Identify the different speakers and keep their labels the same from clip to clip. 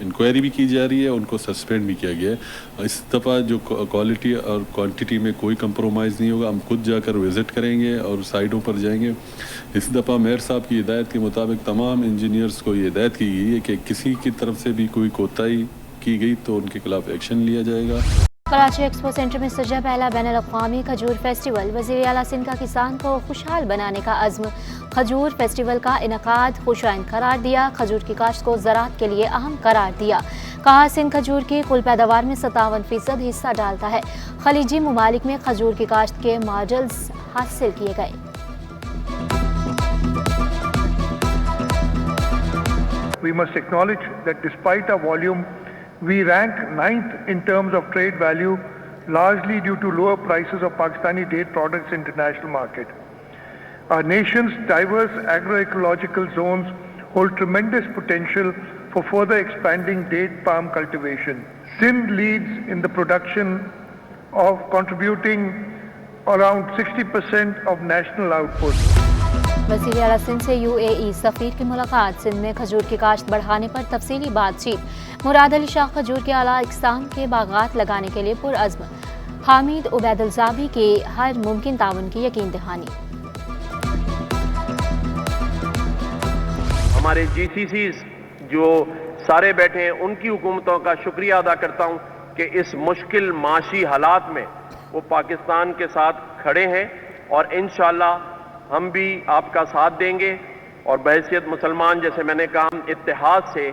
Speaker 1: Inquiry بھی کی جا رہی ہے, ان کو سسپینڈ بھی کیا گیا ہے. اس دفعہ جو کوالٹی اور کوانٹٹی میں کوئی کمپرومائز نہیں ہوگا. ہم خود جا کر وزٹ کریں گے اور سائٹوں پر جائیں گے. اس دفعہ میئر صاحب کی ہدایت کے مطابق تمام انجینئرز کو یہ ہدایت کی گئی ہے کہ کسی کی طرف سے بھی کوئی کوتاہی کی گئی تو ان کے خلاف ایکشن لیا جائے گا.
Speaker 2: کراچی ایکسپو سینٹر میں سجا پہلا بین الاقوامی کھجور فیسٹیول. وزیر اعلیٰ سندھ کا کسان کو خوشحال بنانے کا عزم. کھجور فیسٹیول کا انعقاد خوش آئند قرار دیا. کھجور کی کاشت کو زراعت کے لیے اہم قرار دیا. کہا سندھ کھجور کی کل پیداوار میں 57% حصہ ڈالتا ہے. خلیجی ممالک میں کھجور کی کاشت کے ماڈلز حاصل کیے گئے.
Speaker 3: We must acknowledge that despite our volume, we rank 9th in terms of trade value, largely due to lower prices of Pakistani date products in international market. Our nation's diverse agroecological zones hold tremendous potential for further expanding date palm cultivation. Sindh leads in the production of contributing around 60% of national output.
Speaker 2: وزیر اعلیٰ سندھ سے UAE سفیر کی ملاقات. سندھ میں کھجور کی کاشت بڑھانے پر تفصیلی بات چیت. مراد علی شاہ کھجور کے اعلیٰ اقسام کے باغات لگانے کے لیے پرعزم. حامد عبید الزابی کی ہر ممکن تعاون کی یقین دہانی.
Speaker 4: ہمارے GCCs جو سارے بیٹھے ہیں ان کی حکومتوں کا شکریہ ادا کرتا ہوں کہ اس مشکل معاشی حالات میں وہ پاکستان کے ساتھ کھڑے ہیں, اور انشاءاللہ ہم بھی آپ کا ساتھ دیں گے, اور بحیثیت مسلمان جیسے میں نے کہا اتحاد سے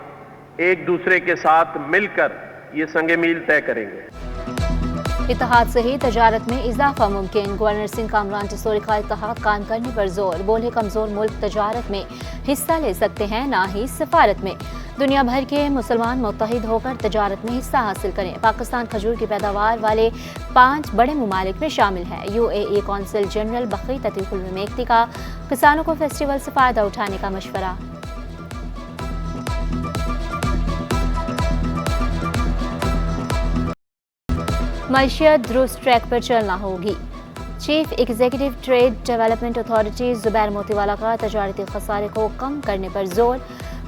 Speaker 4: ایک دوسرے کے ساتھ مل کر یہ سنگ میل طے کریں گے.
Speaker 2: اتحاد سے ہی تجارت میں اضافہ ممکن. گورنر سنگھ کامران ٹسوری کا اتحاد قائم کرنے پر زور. بولے کمزور ملک تجارت میں حصہ لے سکتے ہیں, نہ ہی سفارت میں. دنیا بھر کے مسلمان متحد ہو کر تجارت میں حصہ حاصل کریں. پاکستان کھجور کی پیداوار والے 5 بڑے ممالک میں شامل ہے. UAE کونسل جنرل بقیت عتیق المہدی کا کسانوں کو فیسٹیول سے فائدہ اٹھانے کا مشورہ. معیشت درست ٹریک پر چلنا ہوگی. Chief executive trade development authority Zubair Motiwala کا تجارتی خسارے کو کم کرنے پر زور.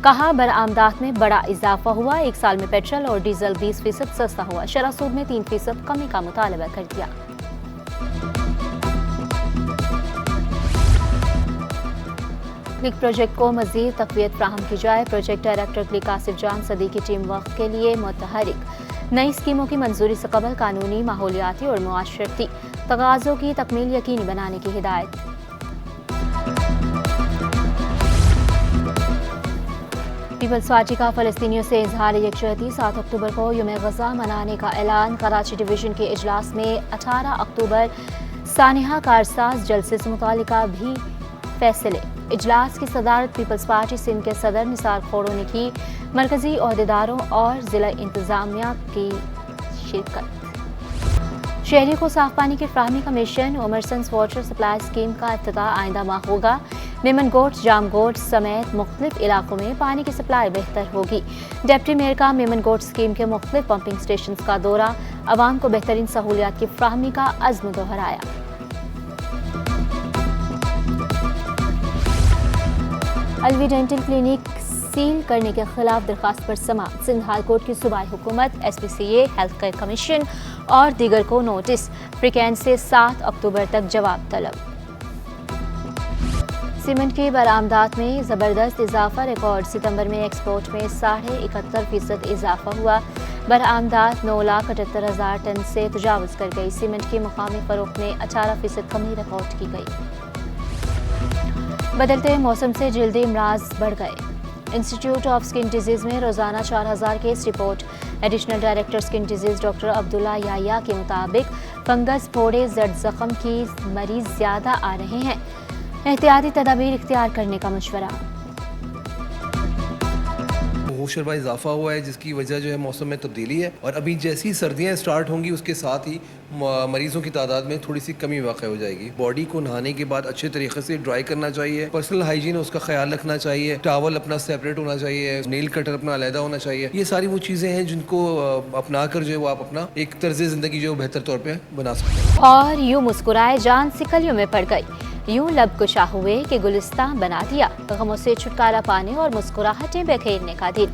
Speaker 2: کہا برآمدات میں بڑا اضافہ ہوا. 1 سال میں پیٹرول اور ڈیزل 20% سستا ہوا. شرح سود میں 3% کمی کا مطالبہ کر دیا. کلک پروجیکٹ کو مزید تقویت فراہم کی جائے. پروجیکٹ ڈائریکٹر کلک آصف جان صدیقی ٹیم ورک کے لیے متحرک. نئی اسکیموں کی منظوری سے قبل قانونی, ماحولیاتی اور معاشرتی تقاضوں کی تکمیل یقینی بنانے کی ہدایت. پیپلز پارٹی کا فلسطینیوں سے اظہار یکجہتی. 7 اکتوبر کو یوم غزہ منانے کا اعلان. کراچی ڈویژن کے اجلاس میں 18 اکتوبر سانحہ کارساز جلسے سے متعلقہ بھی فیصلے. اجلاس کی صدارت پیپلز پارٹی سندھ کے صدر نثار کھوڑوں نے کی. مرکزی عہدیداروں اور ضلع انتظامیہ کی شرکت. شہری کو صاف پانی کی فراہمی کا مشن. ایمرسنس واٹر سپلائی اسکیم کا افتتاح آئندہ ماہ ہوگا. میمن گوٹ, جام گوٹ سمیت مختلف علاقوں میں پانی کی سپلائی بہتر ہوگی. ڈپٹی میئر کا میمن گوٹ اسکیم کے مختلف پمپنگ اسٹیشنز کا دورہ. عوام کو بہترین سہولیات کی فراہمی کا عزم دہرایا. الوی ڈینٹل کلینک سیل کرنے کے خلاف درخواست پر سماعت. سندھ ہائی کورٹ کی صوبائی حکومت, SPCA, ہیلتھ کیئر کمیشن اور دیگر کو نوٹس. فریقین سے 7 اکتوبر تک جواب طلب. سیمنٹ کی برآمدات میں زبردست اضافہ. ریکارڈ. ستمبر میں ایکسپورٹ میں 71.5% اضافہ ہوا. برآمدات 9,78,000 ٹن سے تجاوز کر گئی. سیمنٹ کی مقامی فروخت میں 18% کمی ریکارڈ کی گئی. بدلتے موسم سے جلدی امراض بڑھ گئے. انسٹیٹیوٹ آف اسکن ڈیزیز میں روزانہ 4,000 case report. Additional director skin disease doctor Abdullah Yahya کے مطابق فنگس, پھوڑے, زرد زخم کی مریض زیادہ آ رہے ہیں. احتیاطی تدابیر اختیار کرنے کا مشورہ.
Speaker 5: ہوشربا اضافہ ہوا ہے جس کی وجہ جو ہے موسم میں تبدیلی ہے, اور ابھی جیسی سردیاں سٹارٹ ہوں گی اس کے ساتھ ہی مریضوں کی تعداد میں تھوڑی سی کمی واقع ہو جائے گی. باڈی کو نہانے کے بعد اچھے طریقے سے ڈرائی کرنا چاہیے. پرسنل ہائیجین اس کا خیال رکھنا چاہیے. ٹاول اپنا سیپریٹ ہونا چاہیے. نیل کٹر اپنا علیحدہ ہونا چاہیے. یہ ساری وہ چیزیں ہیں جن کو اپنا کر جو ہے وہ آپ اپنا ایک طرز زندگی جو بہتر طور پہ بنا سکتے ہیں.
Speaker 2: اور یوں مسکرائے جان سکلیوں میں پڑ گئی. یوں لب کشا ہوئے کہ گلستان بنا دیا. غموں سے چھٹکارا پانے اور مسکراہٹیں بکھیرنے کا دن.